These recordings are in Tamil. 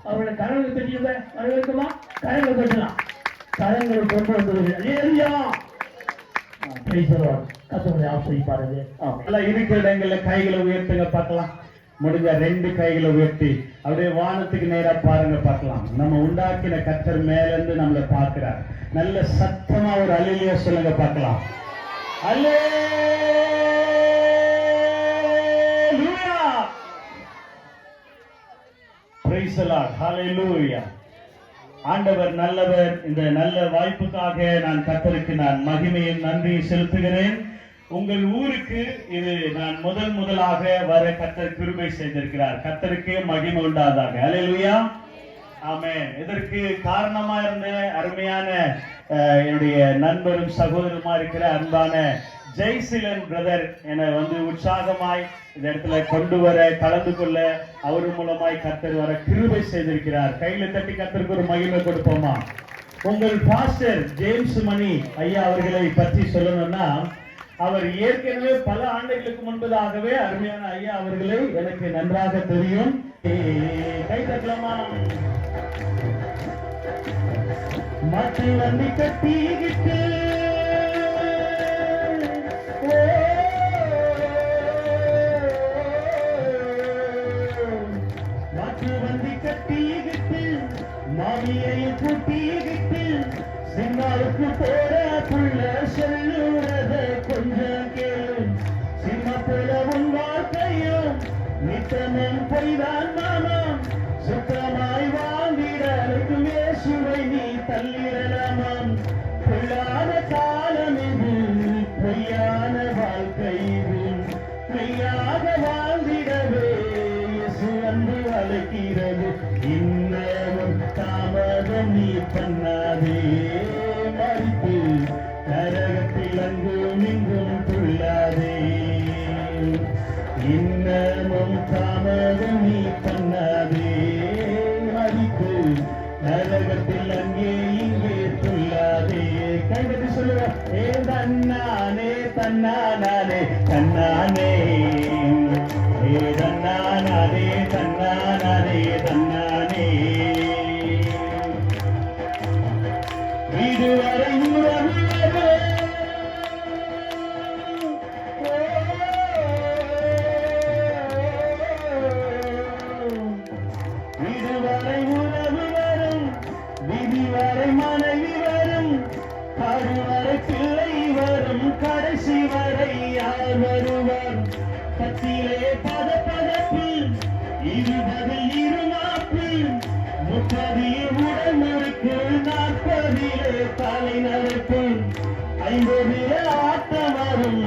அவர்களை கரங்களை தட்டியுங்க. வரவேற்குமா? கரங்களை தட்டலாம். கரங்களை கொண்டு வந்து கத்தவங்களை ஆசிரிப்பாரு. இருக்கிற இடங்கள்ல கைகளை உயர்த்துங்க பார்க்கலாம். முடிஞ்ச 2 கைகளை உயர்த்தி அப்படியே வானத்துக்கு நேரா பாருங்க பார்க்கலாம். நம்ம உண்டாக்கின கர்த்தர் மேல இருந்து நம்மளை பார்க்கிறார். நல்ல சத்தமா ஒரு அல்லேலூயா சொல்லுங்க பார்க்கலாம். அல்லேலூயா, பிரைஸ் தி லார்ட், ஹalleluya. ஆண்டவர் நல்லவர். இந்த நல்ல வாய்ப்புக்காக நான் கர்த்தருக்கு நான் மகிமையும் நன்றியும் செலுத்துகிறேன். உங்கள் ஊருக்கு இது நான் முதலாக வர கர்த்தர் கிருபை செய்திருக்கிறார். கர்த்தருக்கு மகிமை உண்டாதாக. ஹல்லேலூயா, ஆமென். இதற்கு காரணமா இருந்த அருமையான என்னுடைய நண்பரும் சகோதரருமா இருக்கிற அன்பான ஜெய்சிலன் பிரதர் என்னை உற்சாகமாய் இந்த இடத்துல கொண்டு வர கலந்து கொள்ள அவர் மூலமாய் கர்த்தர் வர கிருபை செய்திருக்கிறார். கையில தட்டி கர்த்தருக்கு ஒரு மகிமை கொடுப்போமா? உங்கள் பாஸ்டர் ஜேம்ஸ் மணி ஐயா அவர்களை பற்றி சொல்லணும்னா, அவர் ஏற்கனவே பல ஆண்டுகளுக்கு முன்பதாகவே அருமையான ஐயா அவர்களை எனக்கு நன்றாக தெரியும். கை தட்டலாமா? மாட்டு வண்டி கட்டிக்கிட்டு மாமியை கூட்டிக்கிட்டு சின்னாவுக்கு போற புள்ள சொல்லுறத கொஞ்சம் கேளு. சின்ன போலவும் வாழ்க்கையும் நித்தமும் பொய்தான் மாமாம். சுத்தமாய் வாழ்ந்திடலுக்கு வேசுவை நீ தள்ளிடலாமாம். பொல்லாத காலம் இது, பொய்யான வாழ்க்கை இது. மெய்யாக வாழ்ந்திடவே இயேசு வந்து அழைக்கிறது. இன்னமும் தாமதம் நீ பண்ணாதே. மறித்து நரகத்தில் அங்கும் இங்கும் துள்ளாதே. இன்னமும் தாமதம் நீ பண்ணாதே. மறித்து நரகத்தில் அங்கே இங்கே துள்ளாதே. கைகட்டி சொல்லுவ. ஏ தன்னானே தன்னானே தன்னானே, ஏ தன்னானே தன்னானே தன்னானே. இதுவரை உறவுகளே இதுவரை உறவு வரும், விதி வரை மனைவி வரும், கருவறை பிள்ளை வரும், கடைசி வரை யார் வருவர்? கத்திலே பதப்பதப்பு, இருபதில் இருமாப்பு, 30 உடம்புக்கு, 40 தலை நரைப்பு, 50 ஆட்டம் வரும்,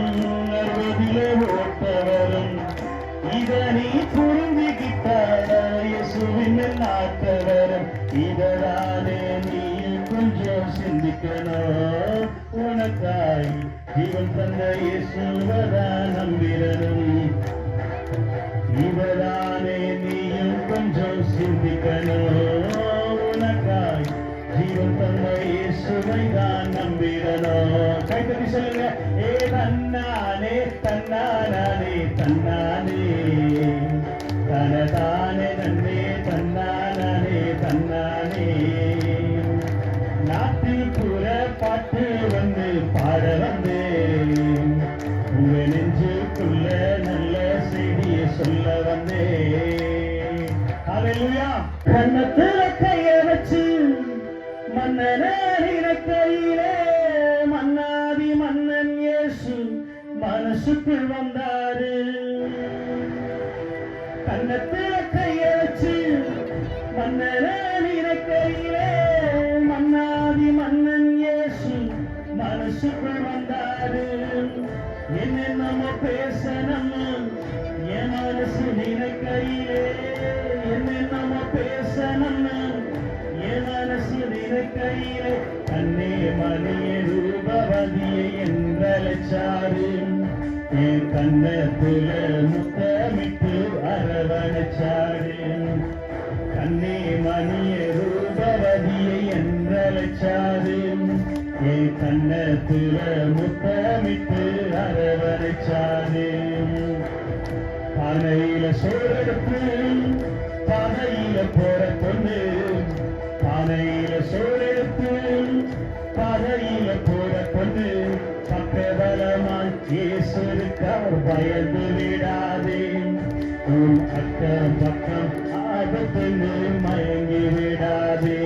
60 ஓட்ட வரும். இதனை புரிஞ்சுக்கிட்டால் இயேசுவின் நாட்ட வரும். இதனாலே நீ கொஞ்சம் சிந்திக்கணும். உனக்காய் ஜீவன் தந்த இயேசுவதான் நம்பிரனும். இதனாலே நீயும் கொஞ்சம் சிந்திக்கணும். உனக்காய் ஜீவன் தந்த இயேசுவை தான் நம்பிரனும். கைத்தட்டி சொல்லுங்க. ஏ தன்னானே தன்னானே தன்னானே தனதானே நன்னே தன்னானே தன்னானே. நாட்டில் புற பாட்டு பாட வந்தேன். உங்க நெஞ்சுக்குள்ள நல்ல செய்தியை சொல்ல வந்தேன். ஹல்லேலூயா. கன்னத்துல கைய வச்சு மன்னனின் கையிலே மன்னாதி மன்னன் இயேசு மனசுக்குள் வந்தாரு. கன்னத்துல கைய வச்சு மன்னனின் கையிலே மன்னாதி மன்னன் இயேசு மனசுக்குள் வந்தாரு. என்னென்னமோ பேசணும் என் மனசு நினைக்கையிலே. என்னென்னமோ பேசணும் என் மனசு நினைக்கையிலே. கண்ணே மணியே ரூபவதியை என்றழைச்சாரு. என் கண்ணத்துல முத்தமிட்டு அரவணைச்சாரு. கண்ணே மணியே ரூபவதியை என்றழைச்சாரு. என் கண்ணத்துல முத்தமிட்டு அரவணைச்சாரு. பண பானையில சோறெடுத்து பானையில போற பொண்ணு, பானையில சோறெடுத்து பானையில போற பொண்ணு, பக்கபலமாய் இயேசு இருக்கார் பயந்து விடாதே, உன் அக்கம் பக்கம் ஆபத்துன்னு மயங்கி விடாதே,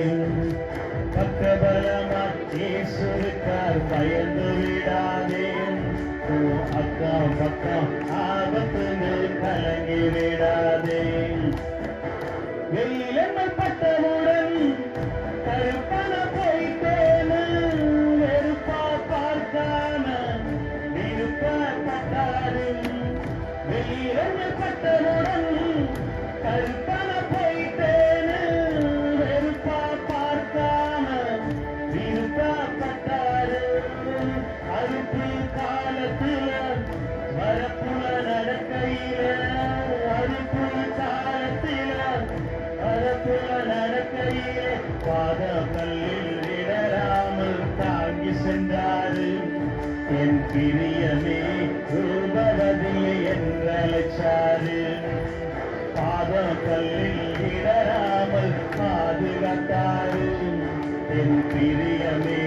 பக்கபலமாய் இயேசு இருக்கார் பயந்து விடாதே, உன் அக்கம் பக்கம் ஆபத்துன்னு கலங்கி விடாதே. வெயிலெண்ணப்பட்டவுடன் கருப்பன போயிட்டேன்னு வெறுப்பா பார்க்காம விருப்பப்பட்டாரு. வெயிலெண்ணப்பட்டவுடன் கருப்பன போயிட்டேன்னு வெறுப்பா பார்க்காம விருப்பப்பட்டாரு. அறுப்பு காலத்துல வரப்புல நடக்கையில, அறுப்பு காலத்தில வரப்புல நடக்கையில பாதக்கல்லில் இடராமல் தாங்கி சென்றாரு. என் பிரியமே ரூபவதியை என்றழைச்சாரு. பாதக்கல்லில் இடராமல் பாதுகாத்தாரு. என் பிரியமே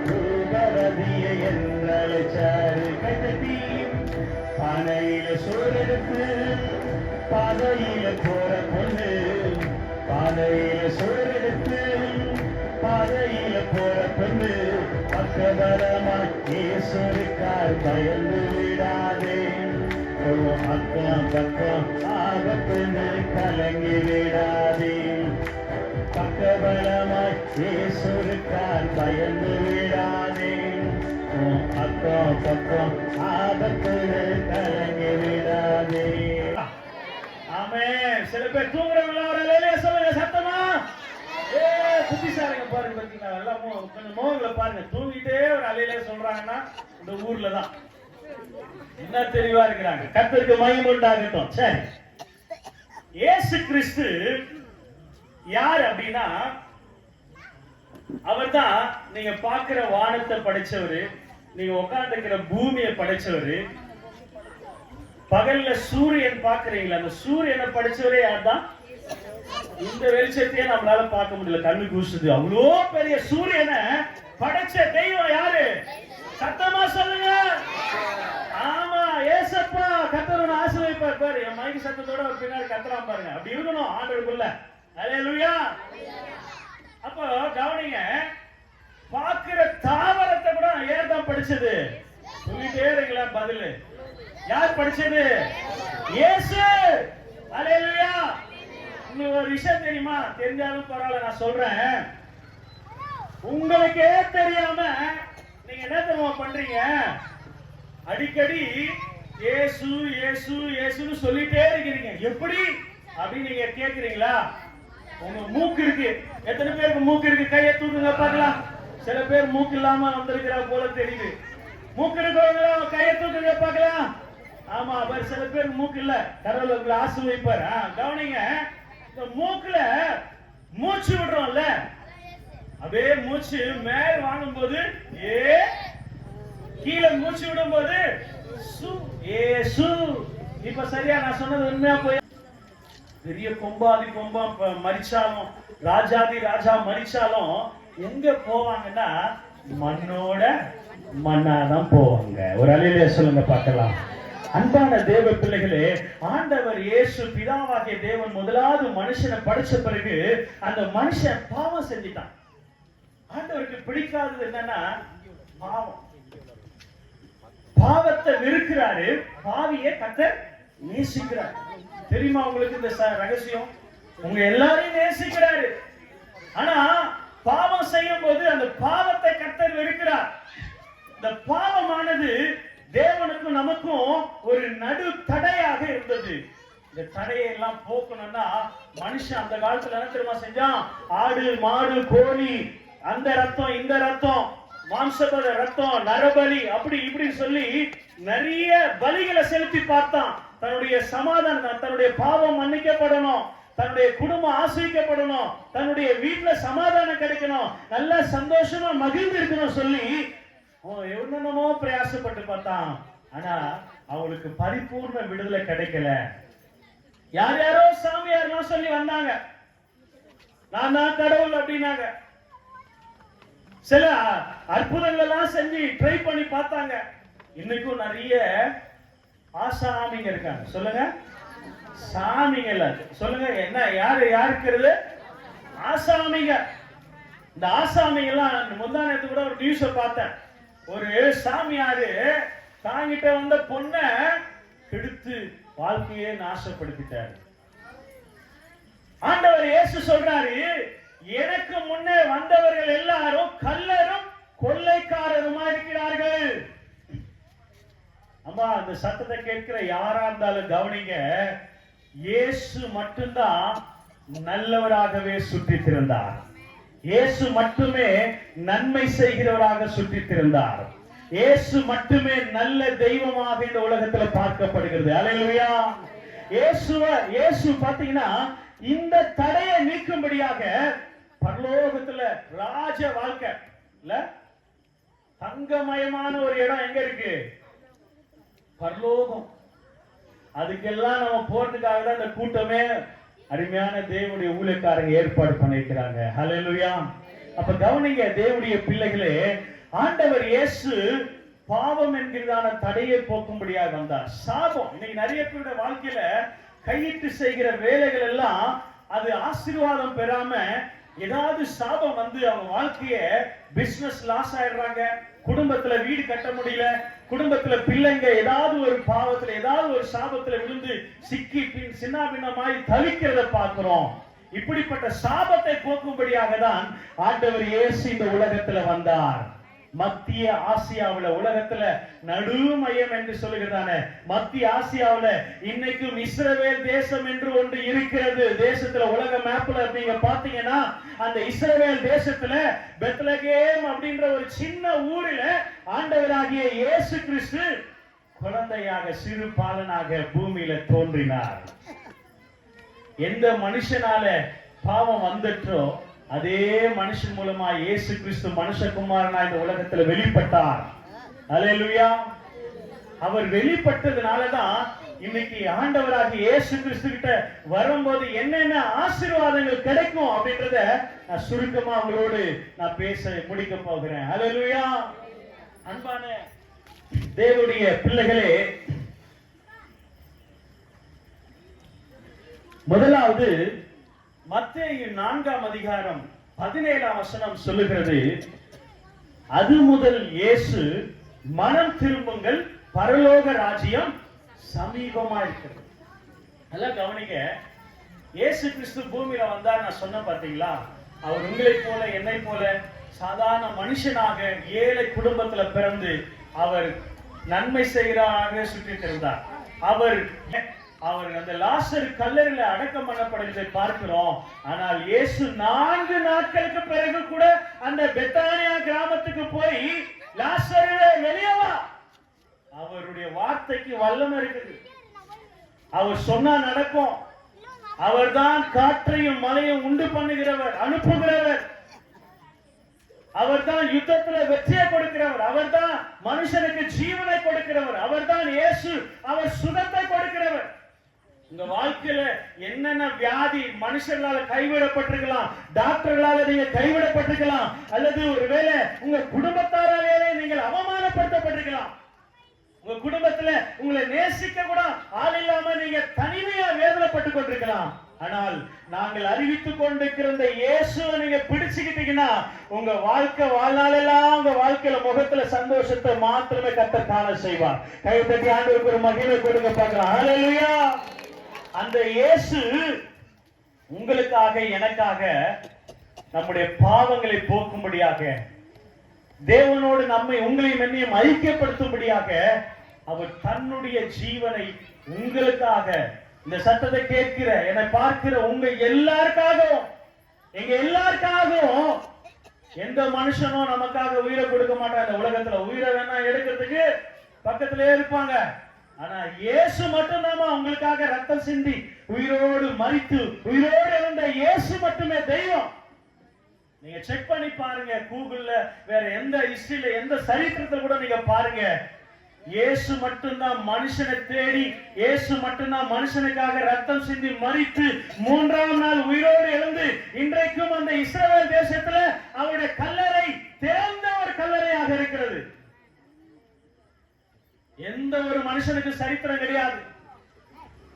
ரூபவதியை என்றழைச்சாரு. கைத்தட்டி பானையில சோறெடுத்து பாதையில போற பொண்ணு, பாதையில சோறெடுத்து பாதையில போற பொண்ணு, பக்கபலமாய் இயேசு இருக்கார் பயந்து விடாதே, அக்கம் பக்கம் ஆபத்துன்னு கலங்கி விடாதே, பக்கபலமாய் இயேசு இருக்கார் பயந்து விடாதே, அக்கம் பக்கம் ஆபத்துன்னு கலங்கி விடாதே. ஆமென். சில பேர் தூங்குறவங்களா ஒரு அல்லேலூயா சொல்லுங்க சத்தமா. புத்திசாலிங்க பாருங்க, பாத்தீங்களா? எல்லாம் கொஞ்சம் மோகங்களை பாருங்க, தூங்கிட்டே ஒரு அல்லேலூயா சொல்றாங்கன்னா இந்த ஊர்ல தான் என்ன தெளிவா இருக்கிறாங்க. கர்த்தருக்கு மகிமை உண்டாகட்டும். சரி, இயேசு கிறிஸ்து யார் அப்படின்னா, அவர்தான் நீங்க பாக்குற வானத்தை படைச்சவரு, நீங்க உட்கார்ந்துக்கிற பூமியை படைச்சவரு. பகல்ல சூரியன் பாக்குறீங்களா, அந்த சூரியனை படிச்சவரே யார்தான்? இந்த வெளிச்சத்தையே நம்மளால பார்க்க முடியல, கண்ணு கூசுது. அவ்வளோ பெரிய சூரியனை படைச்ச தெய்வம் யாரு? சத்தமா சொல்லுங்க. ஆமா, ஏசப்பா. கர்த்தர் ஆசீர்வதிப்பார் பாரு. என் மைக்கு சத்தத்தோட ஒரு பின்னாடி கத்தலாம் பாருங்க. அப்படி இருக்கணும் ஆண்டவருக்குள்ள. அல்லேலூயா. அப்போ கவனிங்க, பாக்குற தாவரத்தை கூட ஏன் தான் படிச்சது? சொல்லிட்டே இருக்கீங்களா பதில்? யார் படிச்சது? இயேசு. அல்லேலூயா. உங்களுக்கு ஒரு விஷயம் தெரியுமா? தெரிஞ்சாலும் பரவாயில்ல, நான் சொல்றேன். உங்களுக்கே தெரியாம நீங்க என்ன தெரியுமா பண்றீங்க? அடிக்கடி இயேசு இயேசு இயேசுன்னு சொல்லிட்டே இருக்கிறீங்க. எப்படி அப்படின்னு நீங்க கேக்குறீங்களா? உங்க மூக்கு இருக்கு. எத்தனை பேருக்கு மூக்கு இருக்கு? கையை தூக்குங்க பார்க்கலாம். சில பேர் மூக்கு இல்லாம வந்திருக்கிறா போல தெரியுது. மூக்கு இருக்கிறவங்க கையை தூக்குங்க பார்க்கலாம். ஆமா, சில பேர் மூக்கு இல்ல. கடவுள் உங்களை ஆசீர்வதிப்பார். கவனிங்க, இந்த மூக்குல மூச்சு விடுறோம்ல, அப்படியே மூச்சு மேல் வாங்கும் போது ஏ, கீழே மூச்சு விடும் போது சு, ஏசு. இப்ப சரியா நான் சொன்னது உண்மையா போய்? பெரிய கொம்பாதி கொம்பா மரிச்சாலும், ராஜாதி ராஜா மரிச்சாலும் எங்க போவாங்கன்னா மண்ணோட மண்ணாதான் போவாங்க. ஒரு அல்லேலூயா சொல்லுங்க பார்க்கலாம். அன்பான தேவ பிள்ளைகளே, ஆண்டவர் இயேசு பிதாவாகிய தேவன் முதலாவது மனுஷனை படைச்ச பிறகு அந்த மனுஷன் பாவம் செஞ்சிட்டான். ஆண்டவருக்கு பிடிக்காதது என்னன்னா பாவம். பாவத்தை வெறுக்கிறாரு, பாவியை கர்த்தர் நேசிக்கிறார். தெரியுமா உங்களுக்கு இந்த ரகசியம்? உங்க எல்லாரையும் நேசிக்கிறாரு. ஆனா பாவம் செய்யும் போது அந்த பாவத்தை கர்த்தர் வெறுக்கிறார். இந்த பாவமானது தேவனுக்கும் நமக்கும் ஒரு நடு தடையாக இருந்தது. இந்த தடையை எல்லாம் போக்கணும்னா மனுஷன் அந்த காலத்துல என்ன தெரியுமா செஞ்சான்? ஆடு மாடு கோழி, அந்த ரத்தம் இந்த ரத்தம், மாம்சபத ரத்தம், நரபலி, அப்படி இப்படி சொல்லி நிறைய பலிகளை செலுத்தி பார்த்தான். தன்னுடைய சமாதானம், தன்னுடைய பாவம் மன்னிக்கப்படணும், தன்னுடைய குடும்பம் ஆசிரிக்கப்படணும், தன்னுடைய வீட்டுல சமாதானம் கிடைக்கணும், நல்ல சந்தோஷமா மகிழ்ந்து இருக்கணும் சொல்லி என்னென்னமோ பிரயாசப்பட்டு பார்த்தான். ஆனா அவளுக்கு பரிபூர்ண விடுதலை கிடைக்கல. யார் யாரோ சாமியார்லாம் சொல்லி வந்தாங்க, நான் தான் கடவுள் அப்படின்னாங்க. சில அற்புதங்கள் எல்லாம் செஞ்சு ட்ரை பண்ணி பார்த்தாங்க. இன்னைக்கும் நிறைய ஆசாமிங்க இருக்காங்க. சொல்லுங்க, சாமிங்க இல்ல, சொல்லுங்க என்ன, யாரு இருக்கிறது? ஆசாமிங்க. இந்த ஆசாமிங்க எல்லாம் முந்தானத்து கூட ஒரு நியூஸ பார்த்தேன். ஒரு சாமியாரு தாங்கிட்ட வந்த பொண்ண கெடுத்து வாழ்க்கையே நாசப்படுத்திட்டாரு. ஆண்டவர் இயேசு சொல்றாரு, எனக்கு முன்னே வந்தவர்கள் எல்லாரும் கள்ளரும் கொள்ளைக்காரருமா இருக்கிறார்கள். அம்மா, அந்த சத்தத்தை கேட்கிற யாரா இருந்தாலும் கவனிங்க, இயேசு மட்டும்தான் நல்லவராகவே சுற்றித் திரிந்தார். இயேசு மட்டுமே நன்மை செய்கிறவராக சுற்றித் திரிந்தார். இயேசு மட்டுமே நல்ல தெய்வமாக இந்த உலகத்துல பார்க்கப்படுகிறது. அல்லேலூயா. இயேசு பாத்தீங்கன்னா இந்த தடையை நீக்கும்படியாக பரலோகத்துல ராஜ வாழ்க்கை இல்ல, தங்கமயமான ஒரு இடம் எங்க இருக்கு? பரலோகம். அதுக்கெல்லாம் நம்ம போறதுக்காக தான் இந்த கூட்டமே அருமையான தேவனுடைய ஊழியக்காரங்க ஏற்பாடு பண்ணிருக்கிறாங்க. ஹல்லேலூயா. அப்ப கவனிங்க தேவனுடைய பிள்ளைகளே, ஆண்டவர் இயேசு பாவம் என்கிறதான தடையை போக்கும்படியாக வந்தார். சாபம், இன்னைக்கு நிறைய பேருடைய வாழ்க்கையில கையிட்டு செய்கிற வேலைகள் எல்லாம் அது ஆசீர்வாதம் பெறாம ஏதாவது சாபம் வந்து அவங்க வாழ்க்கைய பிசினஸ் லாஸ் ஆயிடுறாங்க, குடும்பத்துல வீடு கட்ட முடியல, குடும்பத்துல பிள்ளைங்க ஏதாவது ஒரு பாவத்துல ஏதாவது ஒரு சாபத்துல விழுந்து சிக்கி சின்ன பின்னமாய் தவிக்கிறத பார்க்கிறோம். இப்படிப்பட்ட சாபத்தை போக்கும்படியாக தான் ஆண்டவர் இயேசு இந்த உலகத்துல வந்தார். மத்திய ஆசியாவுல, உலகத்துல நடுமையம் என்று சொல்லுகிறதான மத்திய ஆசியாவுல இன்னைக்கும் இஸ்ரவேல் தேசம் என்று ஒன்று இருக்கிறது. தேசத்துல உலக மேப்ல நீங்க பாத்தீங்கன்னா அந்த இஸ்ரவேல் தேசத்துல பெத்லகேம் அப்படின்ற ஒரு சின்ன ஊரில ஆண்டவராகிய இயேசு கிறிஸ்து குழந்தையாக சிறு பாலனாக பூமியில தோன்றினார். எந்த மனுஷனால பாவம் வந்துட்டோ அதே மனுஷன் மூலமா இயேசு கிறிஸ்து மனுஷகுமாரனா இந்த உலகத்துல வெளிப்பட்டார். அல்லேலூயா. அவர் வெளிப்பட்டதுனாலதான் இன்னைக்கு ஆண்டவராகிய இயேசு கிறிஸ்து கிட்ட வரும்போது என்னென்ன ஆசீர்வாதங்கள் கிடைக்கும் அப்படின்றத நான் சுருக்கமா அவங்களோடு நான் பேச முடிக்க போகிறேன். அல்லேலூயா. அன்பான தேவனுடைய பிள்ளைகளே, முதலாவது மத்தேயு 4ஆம் அதிகாரம் 17ஆம் வசனம் சொல்லுகிறது, அது முதல் இயேசு மனம் திரும்புங்கள், பரலோக ராஜ்யம் சமீபமா இருக்கிறது. நல்லா கவனிங்க, இயேசு கிறிஸ்து பூமியில வந்தார் நான் சொன்ன பாத்தீங்களா? அவர் உங்களை போல என்னை போல சாதாரண மனுஷனாக ஏழை குடும்பத்துல பிறந்து அவர் நன்மை செய்கிறாராக சுற்றி திரிந்தார். அவர் அந்த லாசர் கல்லறையில அடக்கம் பண்ணப்படுவதை பார்க்கிறோம். ஆனால் இயேசு 4 நாட்களுக்கு பிறகு கூட அந்த பெத்தானியா கிராமத்துக்கு போய் லாசரே வெளியே வா, அவருடைய வார்த்தைக்கு வல்லமை இருக்குது. அவர் சொன்னா நடக்கும். அவர்தான் காற்றையும் மழையும் உண்டு பண்ணுகிறவர், அனுப்புகிறவர். அவர்தான் யுத்தத்துல வெற்றியை கொடுக்கிறவர். அவர்தான் மனுஷனுக்கு ஜீவனை கொடுக்கிறவர். அவர்தான் இயேசு. அவர் சுகத்தை கொடுக்கிறவர். உங்க வாழ்க்கையில என்னென்ன வியாதி மனுஷர்களால கைவிடப்பட்டிருக்கலாம், டாக்டர்களால நீங்க கைவிடப்பட்டிருக்கலாம், அல்லது ஒருவேளை உங்க குடும்பத்தாராலே நீங்கள் அவமானப்படுத்தப்பட்டிருக்கலாம். உங்க குடும்பத்துல உங்களை நேசிக்க கூட ஆள் இல்லாம நீங்க தனிமையா வேதனைப்பட்டு கொண்டிருக்கலாம். ஆனால் நாங்கள் அறிவித்துக் கொண்டிருக்கிற இந்த இயேசுவை நீங்க பிடிச்சுக்கிட்டீங்கன்னா உங்க வாழ்க்கை வாழ்நாளெல்லாம் உங்க வாழ்க்கையில முகத்துல சந்தோஷத்தை மாத்திரமே கர்த்தர் காண செய்வார். கை தட்டி ஆண்டவருக்கு ஒரு மகிமை கொடுங்க பார்க்கலாம். ஹல்லேலூயா. அந்த இயேசு உங்களுக்காக எனக்காக நம்முடைய பாவங்களை போக்கும்படியாக, தேவனோடு நம்மை உங்களையும் என்னையும் ஐக்கியப்படுத்தும்படியாக அவர் தன்னுடைய ஜீவனை உங்களுக்காக, இந்த சத்தத்தை கேட்கிற என்னை பார்க்கிற உங்க எல்லாருக்காகவும், எங்க எல்லாருக்காகவும், எந்த மனுஷனும் நமக்காக உயிரை கொடுக்க மாட்டாங்க. இந்த உலகத்துல உயிரை வேணா எடுக்கிறதுக்கு பக்கத்திலே இருப்பாங்க. ஆனா இயேசு மட்டும்தான் உங்களுக்காக ரத்தம் சிந்தி உயிரோடு மரித்து உயிரோடு இருந்த இயேசு மட்டுமே தெய்வம். நீங்க செக் பண்ணி பாருங்க, கூகுள்ல வேற எந்த ஹிஸ்டரியில எந்த சரித்திரத்தை கூட நீங்க பாருங்க. இயேசு மட்டும்தான் மனுஷனை தேடி, இயேசு மட்டும்தான் மனுஷனுக்காக ரத்தம் சிந்தி மரித்து 3ஆம் நாள் உயிரோடு எழுந்து இன்றைக்கும் அந்த இஸ்ரவேல் தேசத்துல அவருடைய கல்லறை திறந்த ஒரு கல்லறையாக இருக்கிறது. எந்த ஒரு மனுஷனுக்கு சரித்திரம் கிடையாது.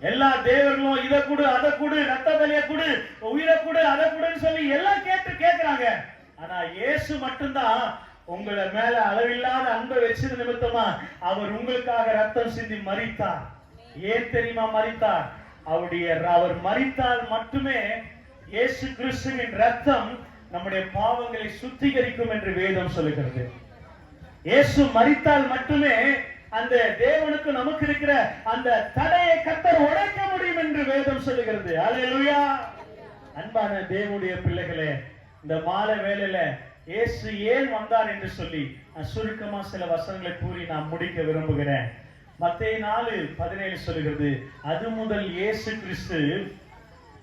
எல்லா தேவர்களும் இதை கொடு, அதை கொடு, ரத்த பலியை கொடு, உயிரை கொடு, அதை கொடுன்னு சொல்லி எல்லாம் கேட்கிறாங்க. ஆனா இயேசு மட்டும்தான் உங்களை மேல அளவில்லாத அன்பை வச்சது நிமித்தமா அவர் உங்களுக்காக ரத்தம் சிந்தி மரித்தார். ஏன் தெரியுமா மரித்தார்? அவர் மரித்தால் மட்டுமே இயேசு கிறிஸ்துவின் ரத்தம் நம்முடைய பாவங்களை சுத்திகரிக்கும் என்று வேதம் சொல்லுகிறது. இயேசு மரித்தால் மட்டுமே அந்த தேவனுக்கு நமக்கு இருக்கிற அந்த தடையை கர்த்தர் உடைக்க முடியும் என்று வேதம் சொல்லுகிறது. அல்லேலூயா. அன்பான தேவனுடைய பிள்ளைகளே, இந்த மாலை வேளையில இயேசு ஏன் வந்தார் என்று சொல்லி நான் சுருக்கமா சில வசனங்களை கூறி நான் முடிக்க விரும்புகிறேன். மத்தேயு 4:17 சொல்லுகிறது, அது முதல் இயேசு கிறிஸ்து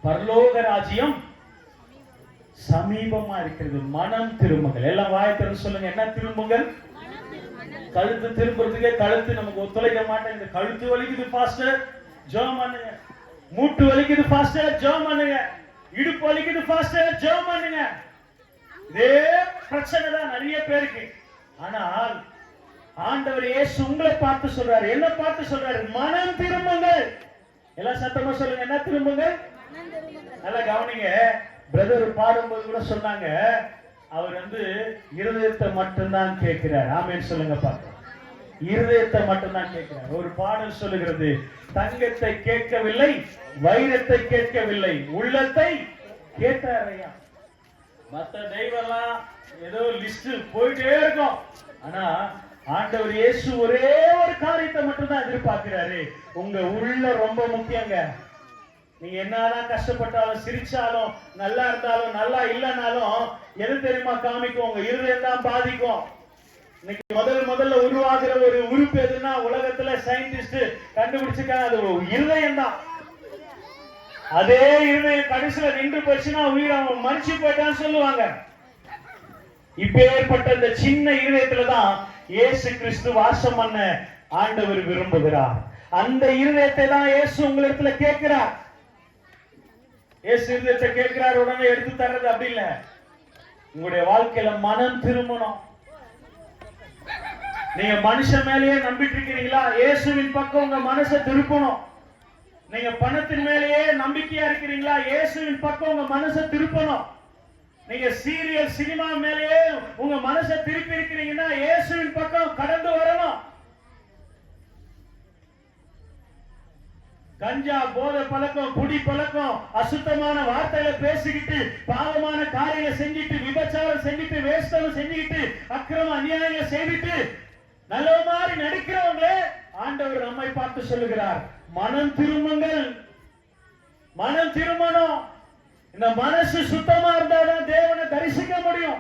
பரலோக ராஜ்யம் சமீபமா இருக்கிறது, மனம் திரும்புங்கள். எல்லாம் வாய் திறந்து சொல்லுங்க, என்ன திரும்புங்கள்? கழுத்து திரும்புறதுக்கே கழுத்து நமக்கு ஒத்துழைக்க மாட்டேன். இந்த கழுத்து வலிக்குது பாஸ்டர், ஜெபம் பண்ணுங்க. மூட்டு வலிக்குது பாஸ்டர், ஜெபம் பண்ணுங்க. இடுப்பு வலிக்குது பாஸ்டர், ஜெபம் பண்ணுங்க. இதே பிரச்சனை தான் நிறைய பேருக்கு. ஆனால் ஆண்டவர் இயேசு உங்களை பார்த்து சொல்றாரு, என்ன பார்த்து சொல்றாரு? மனம் திரும்புங்கள். எல்லாம் சத்தமா சொல்லுங்க, என்ன திரும்புங்கள்? நல்லா கவனிங்க. பிரதர் பாடும்போது கூட சொன்னாங்க, அவர் இருதயத்தை மட்டும்தான் கேட்கிறார். ஆமென் சொல்லுங்க பாருங்க. இருதயத்தை மட்டும்தான் கேட்கிறார். ஒரு பாடல் சொல்லுகிறது, தங்கத்தை கேட்கவில்லை, வைரத்தை கேட்கவில்லை, உள்ளத்தை கேட்டார் ஐயா. மற்ற தெய்வம்லாம் ஏதோ லிஸ்ட் போயிட்டே இருக்கும். ஆனா ஆண்டவர் இயேசு ஒரே ஒரு காரியத்தை மட்டும்தான் எதிர்பார்க்கிறாரு, உங்க உள்ள ரொம்ப முக்கியங்க. நீங்க என்னதான் கஷ்டப்பட்டாலும், சிரிச்சாலும், நல்லா இருந்தாலும், நல்லா இல்லைனாலும் எது தெரியுமா காமிக்கும்? உங்க இருதயம் தான் பாதிக்கும். இன்னைக்கு முதல்ல உருவாகிற ஒரு உறுப்பு எதுன்னா உலகத்துல சயின்டிஸ்ட் கண்டுபிடிச்சிருக்காங்க, அது இருதயம் தான். அதே இருதயம் கடைசியில நின்று போச்சுன்னா உயிர் அவன் மறிச்சு போயிட்டான்னு சொல்லுவாங்க. இப்பேற்பட்ட இந்த சின்ன இருதயத்துலதான் இயேசு கிறிஸ்து வாசம் பண்ண ஆண்டவர் விரும்புகிறார். அந்த இருதயத்தை தான் இயேசு உங்களிடத்துல கேட்கிறார். இயேசு இருதயத்தை கேட்கிறார், உடனே எடுத்து தர்றது அப்படி இல்ல. உங்களுடைய வாழ்க்கையில மனம் திரும்பணும். நீங்க மனுஷன் மேலேயே நம்பிட்டு இருக்கிறீங்களா? இயேசுவின் பக்கம் உங்க மனசை திருப்பணும். நீங்க பணத்தின் மேலேயே நம்பிக்கையா இருக்கிறீங்களா? இயேசுவின் பக்கம் உங்க மனசை திருப்பணும். நீங்க சீரியல் சினிமா மேலேயே உங்க மனசை திருப்பி இருக்கிறீங்கன்னா இயேசுவின் பக்கம் கடந்து வரணும். கஞ்சா, போதை பழக்கம், குடி பழக்கம், அசுத்தமான வார்த்தைகளை பேசிக்கிட்டு, பாவமான காரியங்களை செஞ்சுட்டு, விபச்சாரம் செஞ்சுட்டு, வேஸ்டனம் செஞ்சுக்கிட்டு, அக்கிரம அநியாயங்களை செய்துட்டு நல்ல மாதிரி நடிக்கிறவங்களே ஆண்டவர் நம்மை பார்த்து சொல்லுகிறார், மனம் திரும்புங்கள், மனம் திரும்பணும். இந்த மனசு சுத்தமா இருந்தாதான் தேவனை தரிசிக்க முடியும்.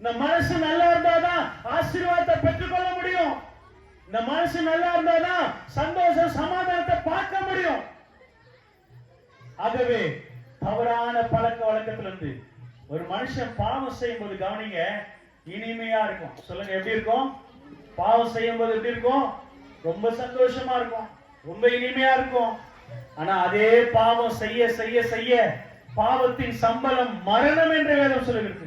இந்த மனசு நல்லா இருந்தாதான் ஆசீர்வாதத்தை பெற்றுக்கொள்ள முடியும். இந்த மனசு நல்லா இருந்தாதான் சந்தோஷம், சமாதானத்தை பார்க்க முடியும். ஆகவே தவறான பழக்க வழக்கத்திலிருந்து ஒரு மனுஷன் பாவம் செய்யும் போது கவனிங்க, இனிமையா இருக்கும். சொல்லுங்க, எப்படி இருக்கும்? பாவம் செய்யும் போது எப்படி இருக்கும்? ரொம்ப சந்தோஷமா இருக்கும், ரொம்ப இனிமையா இருக்கும். ஆனா அதே பாவம் செய்ய செய்ய செய்ய பாவத்தின் சம்பளம் மரணம் என்று வேதம் சொல்லுகிறது.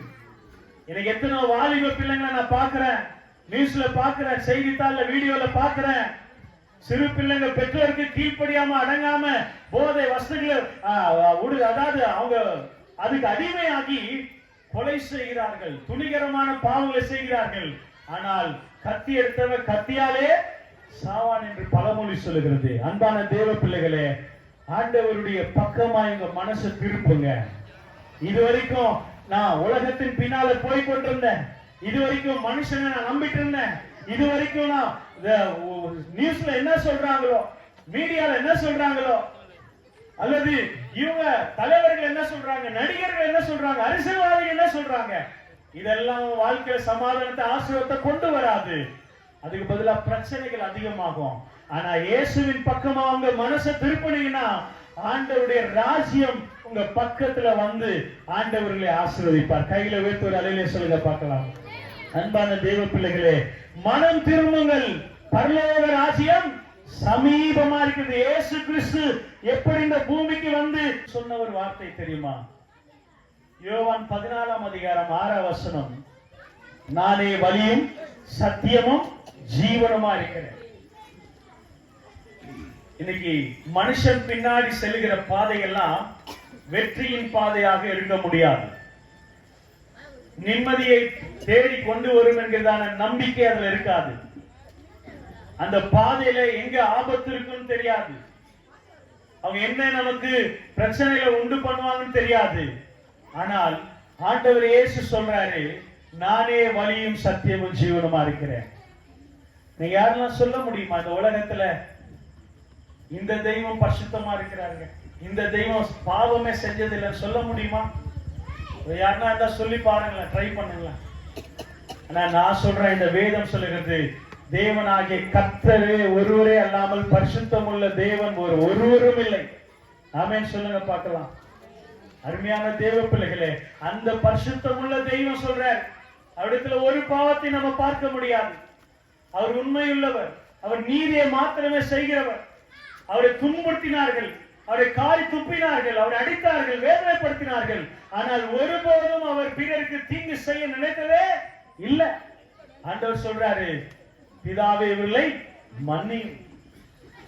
எனக்கு எத்தனை வாலிப பிள்ளைங்களை நான் பார்க்கிறேன், நியூஸ்ல பார்க்கிறேன், செய்தித்தாள்ல வீடியோல பார்க்கிறேன். சிறு பிள்ளைங்க பெற்றோருக்கு கீழ்ப்படியாம அடங்காம போதை வசதிகள், அதாவது அவங்க அதுக்கு அடிமையாகி கொலை செய்கிறார்கள், துணிகரமான பாவங்களை செய்கிறார்கள். ஆனால் கத்தி எடுத்தவன் கத்தியாலே சாவான் என்று பழமொழி சொல்லுகிறது. அன்பான தேவ பிள்ளைகளே, ஆண்டவருடைய பக்கமா எங்க மனசை திருப்புங்க. இதுவரைக்கும் நான் உலகத்தின் பின்னால போய் கொண்டிருந்தேன், இதுவரைக்கும் மனுஷனை நான் நம்பிட்டு இருந்தேன், இதுவரைக்கும் நான் நியூஸ்ல என்ன சொல்றாங்களோ, மீடியால என்ன சொல்றாங்களோ, அல்லது இவங்க தலைவர்கள் என்ன சொல்றாங்க, நடிகர்கள் என்ன சொல்றாங்க, அரசியல்வாதிகள் என்ன சொல்றாங்க, இதெல்லாம் வாழ்க்கையில சமாதானத்தை, ஆசீர்வாதத்தை கொண்டு வராது. அதுக்கு பதிலா பிரச்சனைகள் அதிகமாகும். ஆனா இயேசுவின் பக்கமா உங்க மனசை திருப்பினீங்கன்னா ஆண்டவருடைய ராஜ்யம் உங்க பக்கத்துல வந்து ஆண்டவர்களை ஆசீர்வதிப்பார். கையில உயர்த்தி ஒரு அலையிலே சொல்லுங்க பார்க்கலாம். அன்பான தேவ பிள்ளைகளே, மனம் திரும்புங்கள், பரலோக ராஜ்யம் சமீபமா இருக்குது. இயேசு கிறிஸ்து எப்படி இந்த பூமிக்கு வந்து சொன்ன ஒரு வார்த்தை தெரியுமா? யோவான் 14 அதிகாரம் 6 வசனம், நானே வழியும் சத்தியமும் ஜீவனுமா இருக்கிறேன். இன்னைக்கு மனுஷன் பின்னாடி செல்கிற பாதையெல்லாம் வெற்றியின் பாதையாக இருக்க முடியாது. நிம்மதியை தேடி கொண்டு வரும் என்கிறதான நம்பிக்கை அதுல இருக்காது. அந்த பாதையில எங்க ஆபத்து இருக்குன்னு தெரியாது. அவங்க என்ன நமக்கு பிரச்சனைகளை உண்டு பண்ணுவாங்கன்னு தெரியாது. ஆனால் ஆண்டவர் இயேசு சொல்றாரு, நானே வழியும் சத்தியமும் ஜீவனுமா இருக்கிறேன். நீங்க யாரெல்லாம் சொல்ல முடியுமா இந்த உலகத்துல இந்த தெய்வம் பரிசுத்தமா இருக்கிறாங்க, இந்த தெய்வம் பாவமே செஞ்சதில்லைன்னு சொல்ல முடியுமா? யாருன்னா இருந்தா சொல்லி பாருங்களேன், ட்ரை பண்ணுங்களேன். ஆனா நான் சொல்றேன், இந்த வேதம் சொல்லுகிறது, தேவனாகிய கர்த்தரே ஒருவரே அல்லாமல் பரிசுத்தம் உள்ள தேவன் ஒருவரும் இல்லை. ஆமென் சொல்லுங்க பார்க்கலாம். அருமையான தேவ பிள்ளைகளே, அந்த பரிசுத்தம் உள்ள தெய்வம் சொல்றார், அவரிடத்துல ஒரு பாவத்தை நம்ம பார்க்க முடியாது. அவர் உண்மையுள்ளவர், அவர் நீதியை மாத்திரமே செய்கிறவர். அவரை துன்புறுத்தினார்கள், அவரை காரி துப்பினார்கள், அவரை அடித்தார்கள், வேதனைப்படுத்தினார்கள். ஆனால் ஒருபோதும் அவர் பிறருக்கு தீங்கு செய்ய நினைத்ததே இல்லை. ஆண்டவர் சொல்றாரு, பிதாவே இவர்களை மன்னி.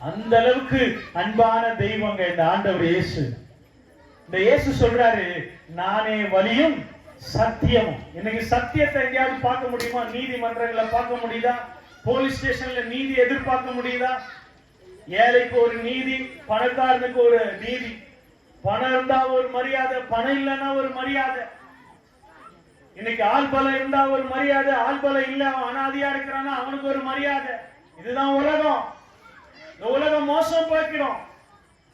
அந்த அளவுக்கு அன்பான தெய்வங்க இந்த ஆண்டவர் இயேசு. இந்த இயேசு சொல்றாரு, நானே வழியும் சத்தியமும். இன்னைக்கு சத்தியத்தை எங்கேயாவது பார்க்க முடியுமா? நீதிமன்றங்களை பார்க்க முடியுதா? போலீஸ் ஸ்டேஷன்ல நீதி எதிர்பார்க்க முடியுதா? ஏழைக்கு ஒரு நீதி, பணக்காரனுக்கு ஒரு நீதி. பணம் இருந்தா ஒரு மரியாதை, பணம் இல்லைன்னா ஒரு மரியாதை. இன்னைக்கு ஆள் பலம் இருந்தா ஒரு மரியாதை, ஆள் பலம் இல்ல அவன் அனாதியா இருக்கிறான்னா அவனுக்கு ஒரு மரியாதை. இதுதான் உலகம். இந்த உலகம் மோசம் போய்க்கிறோம்.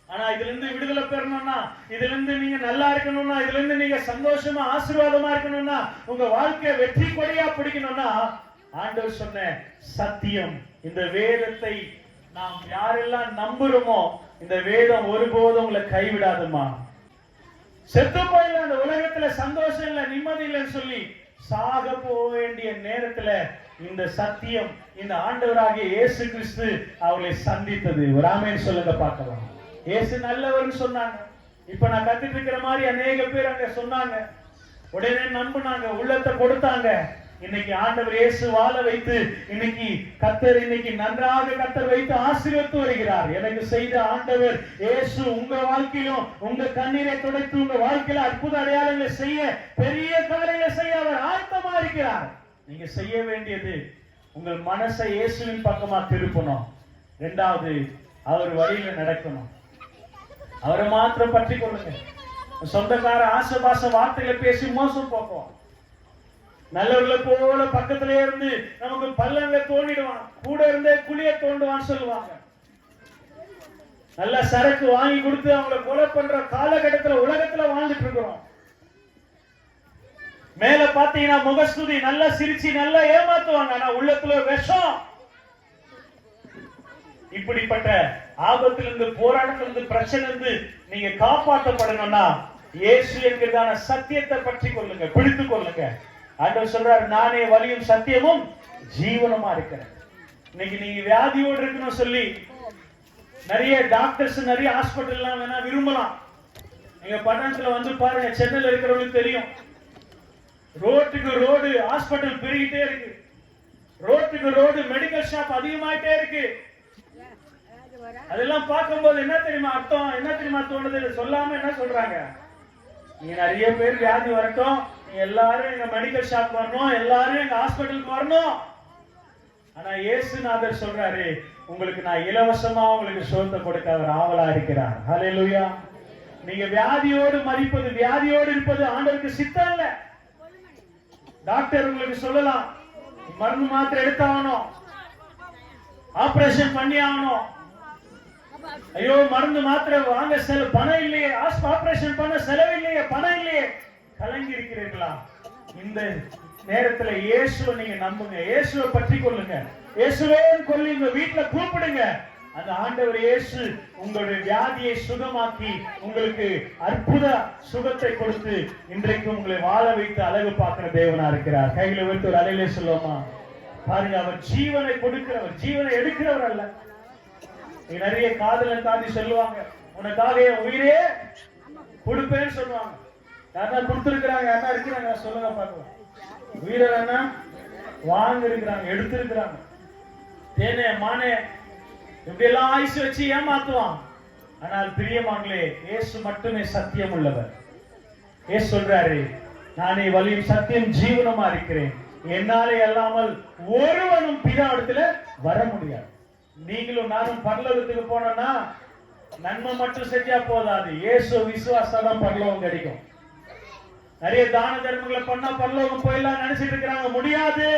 ஆனா இதுல இருந்து விடுதலை பெறணும்னா, இதுல இருந்து நீங்க நல்லா இருக்கணும்னா, இதுல இருந்து நீங்க சந்தோஷமா ஆசீர்வாதமா இருக்கணும்னா, உங்க வாழ்க்கை வெற்றி கொடியா பிடிக்கணும்னா, ஆண்டவர் சொன்ன சத்தியம், இந்த வேதத்தை நாம் யாரெல்லாம் நம்புறோமோ, இந்த வேதம் ஒருபோதும் உங்களை கைவிடாதுமா. செத்து போயில அந்த உலகத்துல சந்தோஷம் இல்ல, நிம்மதி இல்லைன்னு சொல்லி சாக போக வேண்டிய நேரத்துல இந்த சத்தியம், இந்த ஆண்டவராகிய இயேசு கிறிஸ்து அவர்களை சந்தித்தது. ஒரு ஆமென் சொல்லுங்க பார்க்கலாம். இயேசு நல்லவர்னு சொன்னாங்க. இப்ப நான் கத்திட்டு இருக்கிற மாதிரி அநேக பேர் அங்க சொன்னாங்க, உடனே நம்பினாங்க, உள்ளத்தை கொடுத்தாங்க. இன்னைக்கு ஆண்டவர் இயேசு வாழ வைத்து, இன்னைக்கு கர்த்தர் இன்னைக்கு நன்றாக கர்த்தர் வைத்து ஆசீர்வதித்து வருகிறார். எனக்கு செய்த ஆண்டவர் இயேசு உங்க வாழ்க்கையிலும் உங்க கண்ணீரை துடைத்து உங்க வாழ்க்கையில அற்புத அடையாளங்களை செய்ய, பெரிய காரியங்களை செய்ய அவர் ஆயத்தமா இருக்கிறார். நீங்க செய்ய வேண்டியது உங்கள் மனசை இயேசுவின் பக்கமா திருப்பணும். இரண்டாவது, அவர் வழியில நடக்கணும். அவரை மாத்திரம் பற்றி கொள்ளுங்க. சொந்தக்கார ஆசபாச வார்த்தைகளை பேசி மோசம் போக்குவோம். நல்லவர்களை போல பக்கத்திலே இருந்து நமக்கு பள்ளங்களை தோண்டிடுவான், கூட இருந்தே குழிய தோண்டுவான்னு சொல்லுவாங்க. நல்ல சரக்கு வாங்கி கொடுத்து அவங்களை கொலை பண்ற காலகட்டத்தில் உலகத்துல வாழ்ந்துட்டு இருக்கிறோம். மேல பாத்தீங்கன்னா முகஸ்துதி, நல்லா சிரிச்சு நல்லா ஏமாத்துவாங்க, ஆனா உள்ளத்துல விஷம். இப்படிப்பட்ட ஆபத்திலிருந்து, போராட்டத்திலிருந்து, பிரச்சனையிலிருந்து நீங்க காப்பாற்றப்படணும்னா இயேசு என்கிறதான சத்தியத்தை பற்றி கொள்ளுங்க, பிடித்துக் கொள்ளுங்க. ஆண்டவர் சொல்றாரு, நானே வழியும் சத்தியமும் ஜீவனுமா இருக்கிறேன். இன்னைக்கு நீங்க வியாதியோடு இருக்கணும் சொல்லி நிறைய டாக்டர்ஸ் நிறைய ஹாஸ்பிட்டல் எல்லாம் வேணா விரும்பலாம். நீங்க பட்டணத்துல வந்து பாருங்க, சென்னையில இருக்கிறவங்களுக்கு தெரியும், ரோட்டுக்கு ரோடு ஹாஸ்பிட்டல் பெருகிட்டே இருக்கு, ரோட்டுக்கு ரோடு மெடிக்கல் ஷாப் அதிகமாயிட்டே இருக்கு. அதெல்லாம் பார்க்கும்போது என்ன தெரியுமா அர்த்தம், என்ன தெரியுமா தோணுது? சொல்லாம என்ன சொல்றாங்க, நீங்க நிறைய பேர் வியாதி வரட்டும், எல்லாரும் எங்க மெடிக்கல் ஷாப் வரணும், எல்லாரும் எங்க ஹாஸ்பிட்டலுக்கு வரணும். ஆனா இயேசுநாதர் சொல்றாரு, உங்களுக்கு நான் இலவசமா உங்களுக்கு சுகத்தை கொடுக்க அவர் ஆவலா இருக்கிறார். ஹல்லேலூயா. நீங்க வியாதியோடு மரிப்பது, வியாதியோடு இருப்பது ஆண்டவருக்கு சித்தம் இல்ல. டாக்டர் உங்களுக்கு சொல்லலாம், மருந்து மாத்திரை எடுத்தாகணும், ஆபரேஷன் பண்ணி ஆகணும். ஐயோ மருந்து மாத்திரை வாங்க பணம் இல்லையே, ஆபரேஷன் பண்ண செலவு இல்லையே, பணம் இல்லையே, கலங்கி இருக்கிறீர்களா? இந்த நேரத்துல இயேசுவை நீங்க நம்புங்க, இயேசுவை பற்றி கொள்ளுங்க, இயேசுவே கொள்ளி உங்க வீட்டுல கூப்பிடுங்க. அந்த ஆண்டவர் இயேசு உங்களுடைய வியாதியை சுகமாக்கி உங்களுக்கு அற்புத சுகத்தை கொடுத்து இன்றைக்கு உங்களை வாழ வைத்து அழகு பார்க்கிற தேவனா இருக்கிறார். கையில வைத்து ஒரு அலையிலே சொல்லுவோமா? பாருங்க, அவர் ஜீவனை கொடுக்கிறவர், ஜீவனை எடுக்கிறவர் அல்ல. நிறைய காதல தாண்டி சொல்லுவாங்க, உனக்காக என் உயிரே கொடுப்பேன்னு சொல்லுவாங்க. யாரா கொடுத்திருக்கிறாங்க, யாரா இருக்கிறாங்க சொல்லுங்க பார்க்கலாம். உயிரை வேணா வாங்க இருக்கிறாங்க, எடுத்திருக்கிறாங்க. தேனே மானே இப்படி எல்லாம் ஆயுசு வச்சு ஏமாத்துவான். ஆனால் பிரியமானங்களே, இயேசு மட்டுமே சத்தியம் உள்ளவர். இயேசு சொல்றாரு, நானே வழியும் சத்தியம் ஜீவனமா இருக்கிறேன், என்னாலே அல்லாமல் ஒருவனும் பிதாவிடத்துல வர முடியாது. நீங்களும் நானும் பரலோகத்துக்கு போனோம்னா நன்மை மட்டும் செஞ்சா போதாது, இயேசு விசுவாசம் பரலோகம் கிடைக்கும். நிறைய தான தர்மங்களை பண்ணா பரலோகம் போயிடலாம் நினைச்சிட்டு இருக்கிறாங்க, முடியாது.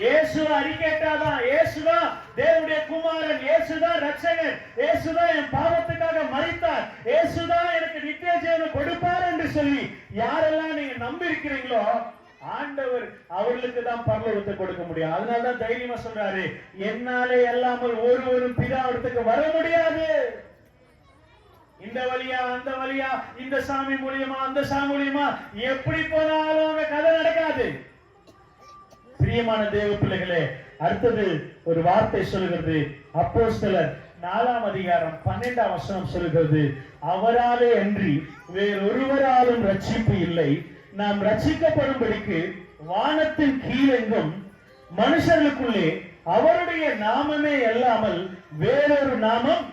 இயேசு அறிக்கைட்டாதான், இயேசுதான் தேவனுடைய குமாரன், இயேசுதான் ரட்சகர், இயேசுதான் என் பாவத்துக்காக மரித்தார், இயேசுதான் எனக்கு நித்திய ஜீவனை கொடுப்பார் என்று சொல்லி யாரெல்லாம் நீங்க நம்பி இருக்கிறீங்களோ ஆண்டவர் அவர்களுக்கு தான் பரலோகத்தை கொடுக்க முடியும். அதனாலதான் தைரியமா சொல்றாரு, என்னாலே அல்லாமல் ஒருவரும் பிதாவிடத்துக்கு வர முடியாது. இந்த வழியா அந்த வழியா, இந்த சாமி மூலியமா அந்த சாமி மூலியமா எப்படி போனாலும் அங்க கதை நடக்காது. பிரியமான தேவ பிள்ளைகளே, அடுத்தது ஒரு வார்த்தை சொல்லுகிறது. அப்போஸ்தலர் 4ஆம் அதிகாரம் 12ஆம் வசனம் சொல்லுகிறது, அவராலே அன்றி வேறொருவராலும் ரட்சிப்பு இல்லை, நாம் ரட்சிக்கப்படும்படிக்கு வானத்தின் கீழெங்கும் மனுஷர்களுக்குள்ளே அவருடைய நாமமே அல்லாமல் வேறொரு நாமம்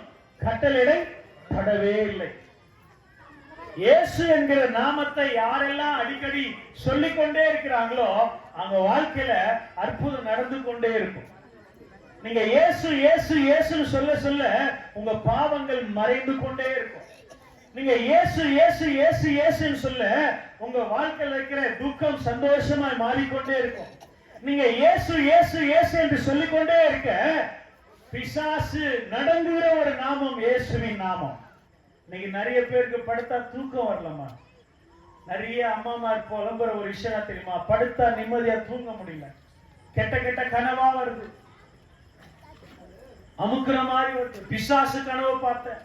கட்டளையிடப்படவே இல்லை. இயேசு என்கிற நாமத்தை யாரெல்லாம் அடிக்கடி சொல்லிக்கொண்டே இருக்கிறாங்களோ அவங்க வாழ்க்கையில அற்புதம் நடந்து கொண்டே இருக்கும். நீங்க இயேசு இயேசு இயேசுன்னு சொல்ல சொல்ல உங்க பாவங்கள் மறைந்து கொண்டே இருக்கும். நீங்க இயேசு இயேசு இயேசு இயேசுன்னு சொல்ல உங்க வாழ்க்கையில் இருக்கிற துக்கம் சந்தோஷமாய் மாறிக்கொண்டே இருக்கும். நீங்க இயேசு இயேசு இயேசு என்று சொல்லிக்கொண்டே இருக்க பிசாசு நடங்குகிற ஒரு நாமம் இயேசுவின் நாமம். இன்னைக்கு நிறைய பேருக்கு படுத்தா தூக்கம் வரலமா. நிறைய அம்மாமார் புலம்புற ஒரு விஷயம் தெரியுமா, படுத்தா நிம்மதியா தூங்க முடியல, கெட்ட கெட்ட கனவா வருது, அமுக்குற மாதிரி வருது. பிசாசு கனவு பார்த்தேன்,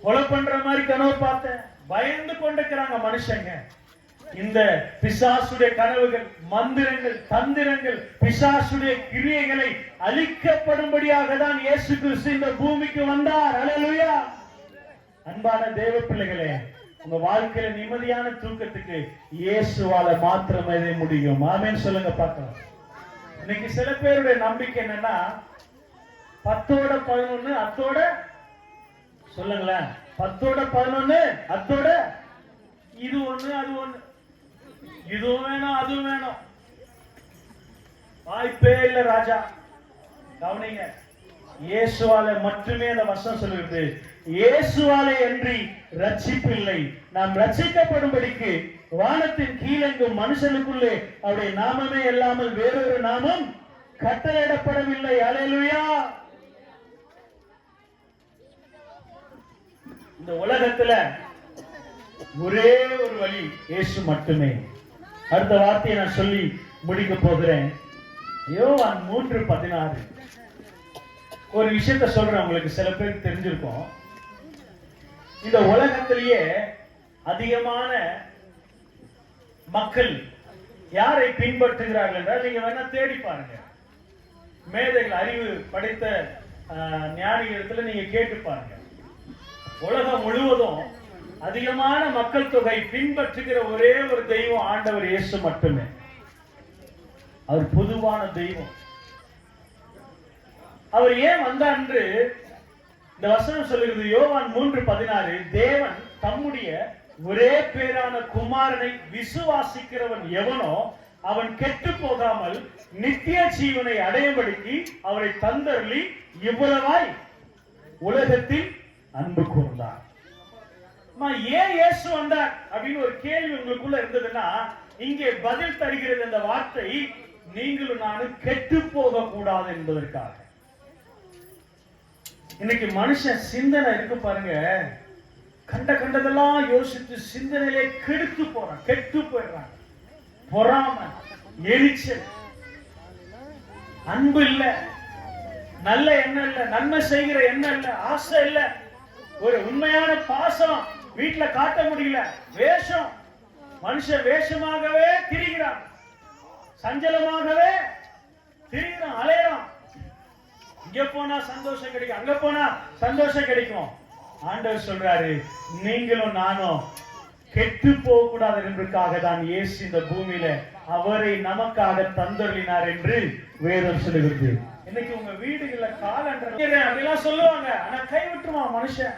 கொலை பண்ற மாதிரி கனவு பார்த்தேன், பயந்து கொண்டிருக்கிறாங்க மனுஷங்க. இந்த பிசாசுடைய கனவுகள், மந்திரங்கள், தந்திரங்கள், பிசாசுடைய கிரியைகளை அழிக்கப்படும்படியாக தான் இயேசு கிறிஸ்து இந்த பூமிக்கு வந்தார். அல்லேலூயா. அன்பான தேவ பிள்ளைகளே, உங்க வாழ்க்கையில நிம்மதியான தூக்கத்துக்கு இயேசுவால மாத்திரமே முடியும். ஆமென் சொல்லுங்க பார்க்கலாம். இன்னைக்கு சில பேருடைய நம்பிக்கை என்னன்னா 10ஓட 11 அத்தோட சொல்லுங்களேன், 10ஓட 11 அத்தோட இது ஒண்ணு அது ஒண்ணு, இதுவும் வேணும் அதுவும் வேணும். வாய்ப்பே இல்ல ராஜா. கவனிங்க, இயேசுவால மட்டுமே அந்த வசனம் சொல்லுகிறது, இயேசுவாலே அன்றி ரட்சிப்பு இல்லை, நாம் ரட்சிக்கப்படும்படிக்கு வானத்தின் கீழெங்கும் மனுஷனுக்குள்ளே அவருடைய நாமமே இல்லாமல் வேறொரு நாமம் கட்டளையிடப்படவில்லை. அல்லேலூயா. இந்த உலகத்துல ஒரே ஒரு வழி இயேசு மட்டுமே. அடுத்த வார்த்தையை நான் சொல்லி முடிக்க போகிறேன். யோவான் 3:16 ஒரு விஷயத்தை சொல்றேன், உங்களுக்கு சில பேருக்கு தெரிஞ்சிருக்கும். இந்த உலகத்திலேயே அதிகமான மக்கள் யாரை பின்பற்றுகிறார்கள் என்றால் நீங்க வேணா தேடி பாருங்க. மேதைகள், அறிவு படைத்த ஞானிகளிடத்துல நீங்க கேட்டு பாருங்க. உலகம் முழுவதும் அதிகமான மக்கள் தொகை பின்பற்றுகிற ஒரே ஒரு தெய்வம் ஆண்டவர் இயேசு மட்டுமே. அவர் பொதுவான தெய்வம். அவர் ஏன் வந்தார் என்று இந்த வசனம் சொல்லுகிறது. யோவான் 3:16, தேவன் தம்முடைய ஒரே பேரான குமாரனை விசுவாசிக்கிறவன் எவனோ அவன் கெட்டு போகாமல் நித்திய ஜீவனை அடையும்படிக்கு அவரை தந்தருளி இவ்வளவாய் உலகத்தில் அன்பு கூர்ந்தார். ஏன் இயேசு வந்தார் அப்படின்னு ஒரு கேள்வி உங்களுக்குள்ள இருந்ததுன்னா இங்கே பதில் தருகிறது இந்த வார்த்தை, நீங்களும் நானும் கெட்டு போக கூடாது என்பதற்காக. இன்னைக்கு மனுஷன் சிந்தனை இருக்கு பாருங்க, கண்டதெல்லாம் யோசித்து சிந்தனையிலே கெடுத்து போறான், கெட்டு போயிடுறான். பொறாமை, எரிச்சல், அன்பு இல்ல, நல்ல எண்ணம் இல்ல, நன்மை செய்கிற எண்ணம் இல்ல, ஆசை இல்ல, ஒரு உண்மையான பாசம் வீட்டுல காட்ட முடியல, வேஷம், மனுஷன் வேஷமாகவே திரிகிறான். சஞ்சலமாகவே திரிகிறோம், அலையறோம். இங்க போனா சந்தோஷம் கிடைக்கும், அங்க போனா சந்தோஷம் கிடைக்கும். ஆண்டவர் சொல்றாரு, நீங்களும் நானும் கெட்டு போக கூடாது என்பதற்காக தான் இயேசு இந்த பூமியில அவரை நமக்காக தந்தருளினார் என்று வேதம் சொல்லுகிறது. இன்னைக்கு உங்க வீடுகள்ல அப்படிலாம் சொல்லுவாங்க, ஆனா கைவிட்டுருமா மனுஷன்.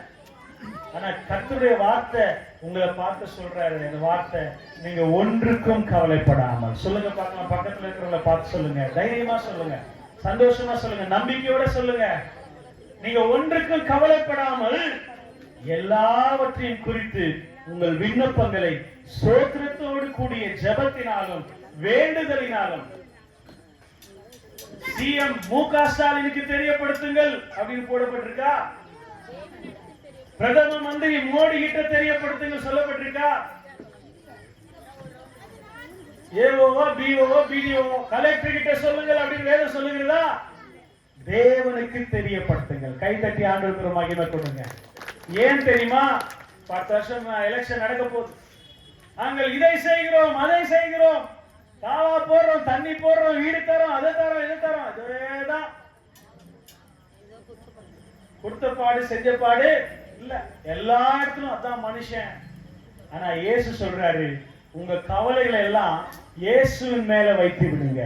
ஆனா கர்த்தருடைய வார்த்தை உங்களை பார்த்து சொல்றாரு, இந்த வார்த்தை, நீங்க ஒன்றுக்கும் கவலைப்படாமல் சொல்லுங்க பார்க்கலாம். பக்கத்துல இருக்கிறவங்களை பார்த்து சொல்லுங்க, தைரியமா சொல்லுங்க, சந்தோஷமா சொல்லுங்க, நம்பிக்கையோட சொல்லுங்க. நீங்க ஒன்றுக்கும் கவலைப்படாமல் எல்லாவற்றையும் குறித்து உங்கள் விண்ணப்பங்களை ஸ்தோத்திரத்தோடு கூடிய ஜெபத்தினாலும் வேண்டுதலினாலும் சிஎம் மு.க. ஸ்டாலினுக்கு தெரியப்படுத்துங்கள் அப்படின்னு போடப்பட்டிருக்கா? பிரதம மந்திரி மோடி கிட்ட தெரியப்படுத்துங்கள் சொல்லப்பட்டிருக்கா? ஏஓவோ பிஓவோ பிடிஓவோ கலெக்டர் கிட்ட சொல்லுங்கள் அப்படின்னு வேதம் சொல்லுகிறதா? தேவனுக்கு தெரியப்படுத்துங்கள். கைதட்டி ஆண்டவருக்கு மகிமை கொடுங்க. ஏன் தெரியுமா? 10 வருஷம் எலெக்ஷன் நடக்க போகுது. நாங்கள் இதை செய்கிறோம், அதை செய்கிறோம், காவா போடுறோம், தண்ணி போடுறோம், வீடு தரோம், அதை தரோம், இதை தரோம். இதுவேதான் கொடுத்த பாடு செஞ்ச பாடு இல்ல. எல்லா இடத்திலும் அதான் மனுஷன். ஆனா இயேசு சொல்றாரு, உங்க கவலைகளை எல்லாம் இயேசுவின் மேல வைத்து விடுங்க,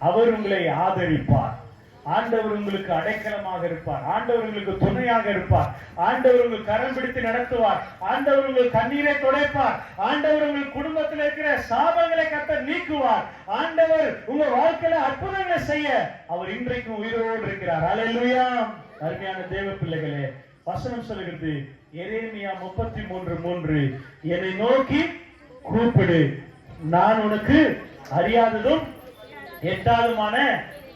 அவர் உங்களை ஆதரிப்பார். ஆண்டவர் உங்களுக்கு அடைக்கலமாக இருப்பார். ஆண்டவர் உங்களுக்கு துணையாக இருப்பார். ஆண்டவர் உங்கள் கரம் பிடித்து நடத்துவார். ஆண்டவர் உங்கள் கண்ணீரை துடைப்பார். ஆண்டவர் உங்கள் குடும்பத்தில் இருக்கிற சாபங்களை கர்த்தர் நீக்குவார். ஆண்டவர் உங்க வாழ்க்கையில அற்புதங்களை செய்ய அவர் இன்றைக்கும் உயிரோடு இருக்கிறார். அல்லேலூயா. அருமையான தேவ பிள்ளைகளே, வசனம் சொல்லுகிறது எரேமியா 33:3, என்னை நோக்கி கூப்பிடு, நான் உனக்கு அறியாததும் எட்டாதுமான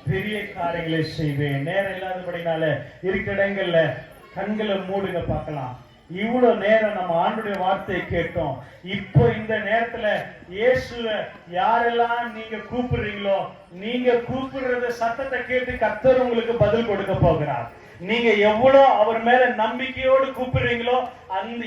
பெரிய காரியங்களை செய்வேன். நேரம் இல்லாதபடினால இருக்கிற இடங்கள்ல கண்களை மூடுங்க பார்க்கலாம். இவ்வளவு நேரம் நம்ம ஆண்டுடைய வார்த்தையை கேட்டோம். இப்போ இந்த நேரத்துல இயேசுவை யாரெல்லாம் நீங்க கூப்பிடுறீங்களோ, நீங்க கூப்பிடுறத சத்தத்தை கேட்டு கர்த்தர் உங்களுக்கு பதில் கொடுக்க போகிறார். நீங்க எவ்வளவு அவர் மேல நம்பிக்கையோடு கூப்பிடுறீங்களோ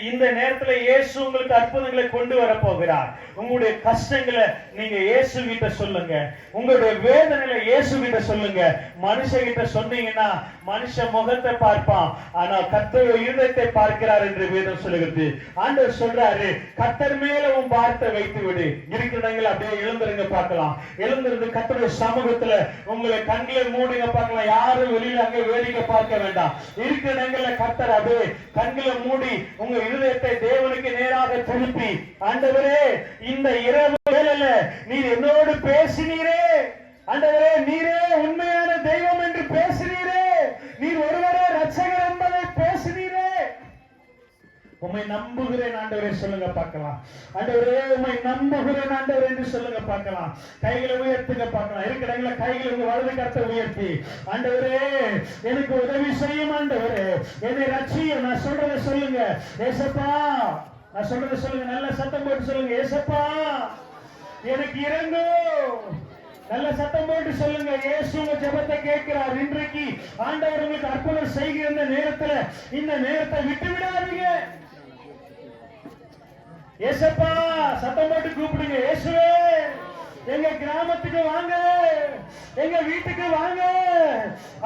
இந்த நேரத்துல இயேசு உங்களுக்கு அற்புதங்களை கொண்டு வர போகிறார். உங்களுடைய கஷ்டங்களை நீங்க இயேசு கிட்ட சொல்லுங்க, உங்களுடைய வேதனையில இயேசு கிட்ட சொல்லுங்க. மனுஷகிட்ட சொன்னீங்கன்னா மனுஷ முகத்தை பார்ப்பான், ஆனா கர்த்தர் இருதயத்தை பார்க்கிறார் என்று வேதம் சொல்லுகிறது. ஆண்டவர் சொல்றாரு, கர்த்தர் மேல உன் வார்த்தை வைத்து விடு. இருக்கிறவங்க அப்படியே எழுந்திருங்க பார்க்கலாம். எழுந்திருந்து கர்த்தருடைய சமூகத்துல உங்களை கண்களை மூடுங்க பார்க்கலாம். யாரும் வெளியில அங்க வேடிக்கை பார்க்க வேண்டாம். இருக்கிற இடங்கள்ல கர்த்தர் அப்படியே கண்களை மூடி உங்க இருதயத்தை தேவனுக்கு நேராக திருப்பி, ஆண்டவரே இந்த இரவு வேளையில நீர் என்னோடு பேசினீரே, ஆண்டவரே நீரே உண்மையான தெய்வம் என்று பேசினீரே, நீர் ஒருவரே ரட்சகர் என்பதை பேசினீரே, உம்மை நம்புகிறேன் ஆண்டவரே சொல்லுங்க பார்க்கலாம். ஆண்டவரே உம்மை நம்புகிறேன் ஆண்டவரே என்று சொல்லுங்க பார்க்கலாம். கைகளை உயர்த்துங்க பார்க்கலாம். இருக்கிறவங்கள கைகளை உங்க வலது கரத்தை உயர்த்தி, ஆண்டவரே எனக்கு உதவி செய்யும், ஆண்டவரே என்னை ரட்சியும். நான் சொல்றதை சொல்லுங்க, ஏசப்பா நான் சொல்றதை சொல்லுங்க, நல்ல சத்தம் போட்டு சொல்லுங்க, ஏசப்பா எனக்கு இறங்கும். நல்ல சத்தம் போட்டு சொல்லுங்க. இயேசு உங்க ஜெபத்தை கேட்கிறார். இன்றைக்கு ஆண்டவர் உங்களுக்கு அற்புதம் செய்கிற இந்த நேரத்தை விட்டு விடாதீங்க. ஏசப்பா சத்தம் போட்டு கூப்பிடுங்க, இயேசுவே எங்க கிராமத்துக்கு வாங்க, எங்க வீட்டுக்கு வாங்க,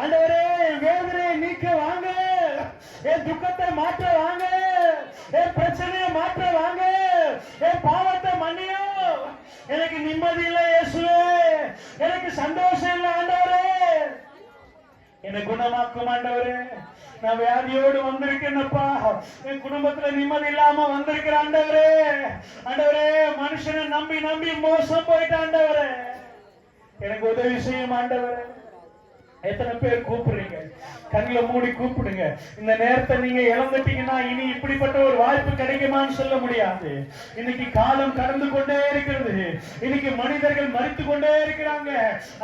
ஆண்டவரே வேதனையை நீக்க வாங்க, என் துக்கத்தை மாற்ற வாங்க, என் பிரச்சனையை மாற்ற வாங்க, என் பாவத்தை மன்னியும். எனக்கு நிம்மதி இல்லை இயேசுவே, எனக்கு சந்தோஷம் இல்லை ஆண்டவரே, என்னை குணமாக்கும் ஆண்டவரே. நான் வியாதியோடு வந்திருக்கேன்ப்பா, என் குடும்பத்துல நிம்மதி இல்லாம வந்திருக்கிற ஆண்டவரே. ஆண்டவரே மனுஷனை நம்பி நம்பி மோசம் போயிட்ட ஆண்டவரே, எனக்கு உதவி செய்யும் ஆண்டவரே. எத்தனை பேர் கூப்பிடுறீங்க? கண்களை மூடி கூப்பிடுங்க. இந்த நேரத்தை நீங்க இழந்துட்டீங்கன்னா இனி இப்படிப்பட்ட ஒரு வாய்ப்பு கிடைக்குமான்னு சொல்ல முடியாது. இன்னைக்கு காலம் கடந்து கொண்டே இருக்கிறது. இன்னைக்கு மனிதர்கள் மறித்து கொண்டே இருக்கிறாங்க.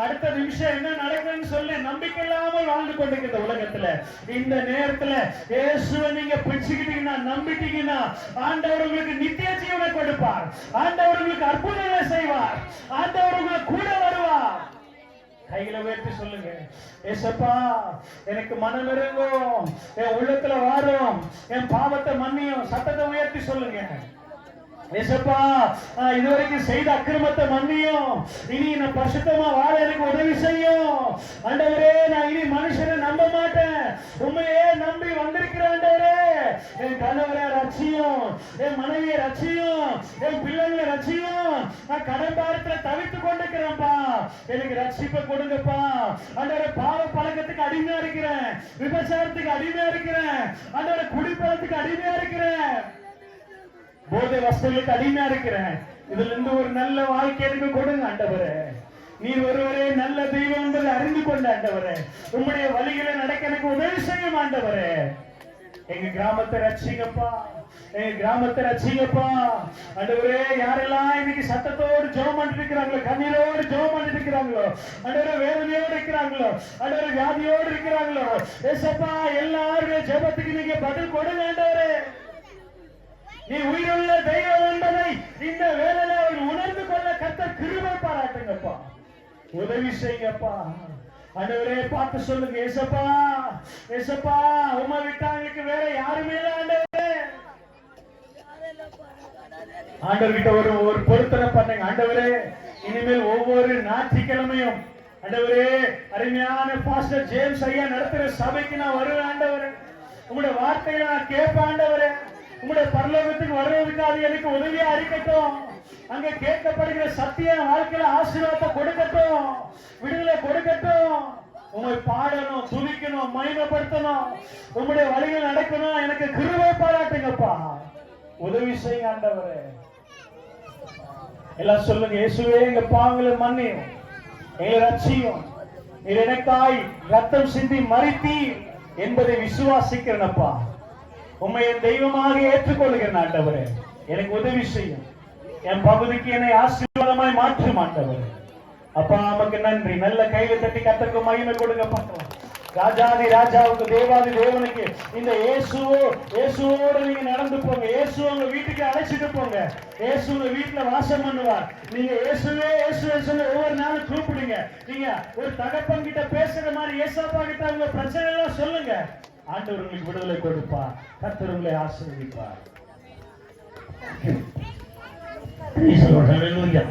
அடுத்த நிமிஷம் என்ன நடக்குதுன்னு சொல்ல நம்பிக்கை இல்லாமல் வாழ்ந்து கொண்டிருக்கிற உலகத்துல இந்த நேரத்துல இயேசுவை நீங்க பிடிச்சுக்கிட்டீங்கன்னா, நம்பிட்டீங்கன்னா, ஆண்டவர் உங்களுக்கு நித்திய ஜீவனை கொடுப்பார். ஆண்டவர் உங்களுக்கு அற்புதங்களை செய்வார். ஆண்டவர் உங்களுக்கு கூட வருவார். கையில உயர்த்தி சொல்லுங்க, ஏசப்பா எனக்கு மனம் இறங்கும், என் உள்ளத்துல வாரும், என் பாவத்தை மன்னியும். சத்தத்தை உயர்த்தி சொல்லுங்க. ஏசப்பா இதுவரைக்கும் செய்த அக்கிரமத்தை மன்னியும், இனி நான் பரிசுத்தமா வாழ எனக்கு உதவி செய்யும் ஆண்டவரே. நான் இனி மனுஷனை நம்ப மாட்டேன், உண்மையே நம்பி வந்திருக்கிறேன் ஆண்டவரே. என் கணவரை ரட்சியும், என் மனைவியை ரட்சியும், என் பிள்ளைங்களை ரட்சியும். நான் கடன் பாரத்துல தவித்து கொண்டிருக்கிறேன்ப்பா, எனக்கு ரட்சிப்பை கொடுங்கப்பா ஆண்டவரே. பாவ பழக்கத்துக்கு அடிமையா இருக்கிறேன், விபச்சாரத்துக்கு அடிமையா இருக்கிறேன் ஆண்டவரே, குடிப்பழத்துக்கு அடிமையா இருக்கிறேன், போதை வஸ்துகளுக்கு அடிமையா இருக்கிறேன். இதுல இருந்து ஒரு நல்ல வாழ்க்கை எனக்கு கொடுங்க ஆண்டவரே. நீர் ஒருவரே நல்ல தெய்வம் என்பதை அறிந்து கொண்ட ஆண்டவரே, உம்முடைய வழிகளை நடக்க எனக்கு உதவி செய்யும் ஆண்டவரே. எங்க கிராமத்தை ரட்சிங்கப்பா, எங்க கிராமத்தை ரட்சிங்கப்பா ஆண்டவரே. யாரெல்லாம் இன்னைக்கு சத்தத்தோடு ஜெபம் பண்ணிட்டு இருக்கிறாங்களோ, கண்ணீரோடு ஜெபம் பண்ணிட்டு இருக்கிறாங்களோ ஆண்டவரே, வேதனையோடு இருக்கிறாங்களோ ஆண்டவரே, வியாதியோடு இருக்கிறாங்களோ ஏசப்பா, எல்லாருடைய ஜெபத்துக்கு நீங்க பதில் கொடுங்க ஆண்டவரே. நீ உயிருள்ள தெய்வம் என்பதை இந்த வேளையில அவர்கள் உணர்ந்து கொள்ள கர்த்தர் கிருபை பாராட்டுங்கப்பா, உதவி செய்யுங்கப்பா ஆண்டவரே. பார்த்து சொல்லுங்க ஏசப்பா, ஏசப்பா உம்மை விட்டாங்களுக்கு வேற யாருமே இல்லை ஆண்டவரே. ஆண்டவர்கிட்ட ஒரு பொருத்தனை பண்ணுங்க ஆண்டவரே. இனிமேல் ஒவ்வொரு ஞாயிற்றுக்கிழமையும் ஆண்டவரே, அருமையான பாஸ்டர் ஜேம்ஸ் ஐயா நடத்துற சபைக்கு நான் வருவேன் ஆண்டவரே. உங்களுடைய வார்த்தைகளை நான் கேட்பேன் ஆண்டவரே. உங்களுடைய பரலோகத்துக்கு வருவதற்கு அது எனக்கு உதவியா இருக்கட்டும். அங்க கேட்கப்படுகிற சத்திய வாழ்க்கையில ஆசீர்வாதத்தை கொடுக்கட்டும், விடுதலை கொடுக்கட்டும். உங்களை பாடணும், துதிக்கணும், மகிமைப்படுத்தணும், உங்களுடைய வழிகள் நடக்கணும். எனக்கு கிருபை பாராட்டுங்கப்பா, உதவி செய்ய ஆண்டவரே. எல்லாம் சொல்லுங்க இயேசுவே, எங்க பாவங்களை மன்னியும், எங்களை ரட்சியும். நீர் எனக்காய் ரத்தம் சிந்தி மரித்தீர் என்பதை விசுவாசிக்கிறேனப்பா. உம்மை என் தெய்வமாக ஏற்றுக்கொள்கிறேன் ஆண்டவரே. எனக்கு உதவி செய்யும், என் பகுதிக்கு என்னை ஆசீர்வாதமாய் மாற்றும் ஆண்டவரே. அப்பா நமக்கு நன்றி. நல்ல கையில தட்டி கர்த்தருக்கு மகிமை கொடுங்க பார்க்கலாம். ராஜாதி ராஜாவுக்கு தேவாதி தேவனுக்கு இந்த இயேசுவோடு நீங்க நடந்து போங்க. இயேசு உங்க வீட்டுக்கு அழைச்சிட்டு போங்க. இயேசு உங்க வீட்டுல வாசம் பண்ணுவார். நீங்க இயேசுவே இயேசுவே சொல்லி ஒவ்வொரு நாளும் கூப்பிடுங்க. நீங்க ஒரு தகப்பன் கிட்ட பேசுற மாதிரி ஏசப்பா கிட்ட உங்க பிரச்சனை எல்லாம் சொல்லுங்க. ஆண்டவர் உங்களுக்கு விடுதலை கொடுப்பார், கர்த்தர் உங்களை ஆசீர்வதிப்பார். ஹல்லேலூயா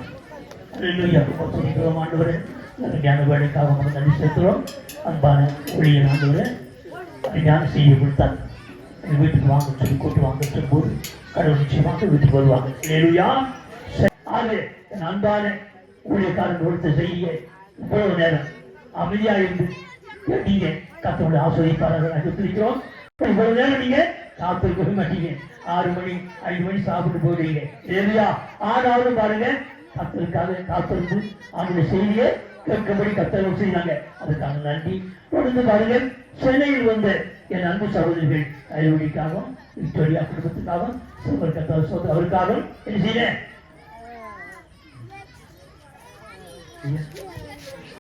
ஹல்லேலூயா. துதிக்கிறோம் ஆண்டவரே, ஞான வேலைக்காக நமக்கு நன்றி செலுத்துகிறோம். அன்பான ஊழியர் ஆண்டவரே, ஞான செய்தி கொடுத்தார். எங்கள் வீட்டுக்கு வாங்க சொல்லி கூட்டு வாங்க சொல்லும்போது கடவுள் நிச்சயமாக வீட்டுக்கு வருவாங்க. ஹல்லேலூயா. ஆகவே என் அன்பான ஊழியக்காரன் கொடுத்த செய்தியை இவ்வளவு நேரம் அமைதியாக இருந்து நீங்க கர்த்தருடைய ஆசீர்வாதத்தை துதிக்கிறோம். இவ்வளவு நேரம் நீங்க சாப்பிட்டு போக மாட்டீங்க. 6 மணி 5 மணி சாப்பிட்டு போடுவீங்க இல்லையா? ஆனாலும் பாருங்க, கர்த்தருக்காக காத்திருந்து அந்த செய்தியை கேட்கும்படி கர்த்தர் செய்தாங்க. அதுக்காக நன்றி. தொடர்ந்து பாருங்க, சென்னையில் வந்த என் அன்பு சகோதரிகள் அறிவுரைக்காகவும் விக்டோரியா குடும்பத்துக்காகவும் அவருக்காகவும் என்ன செய்ய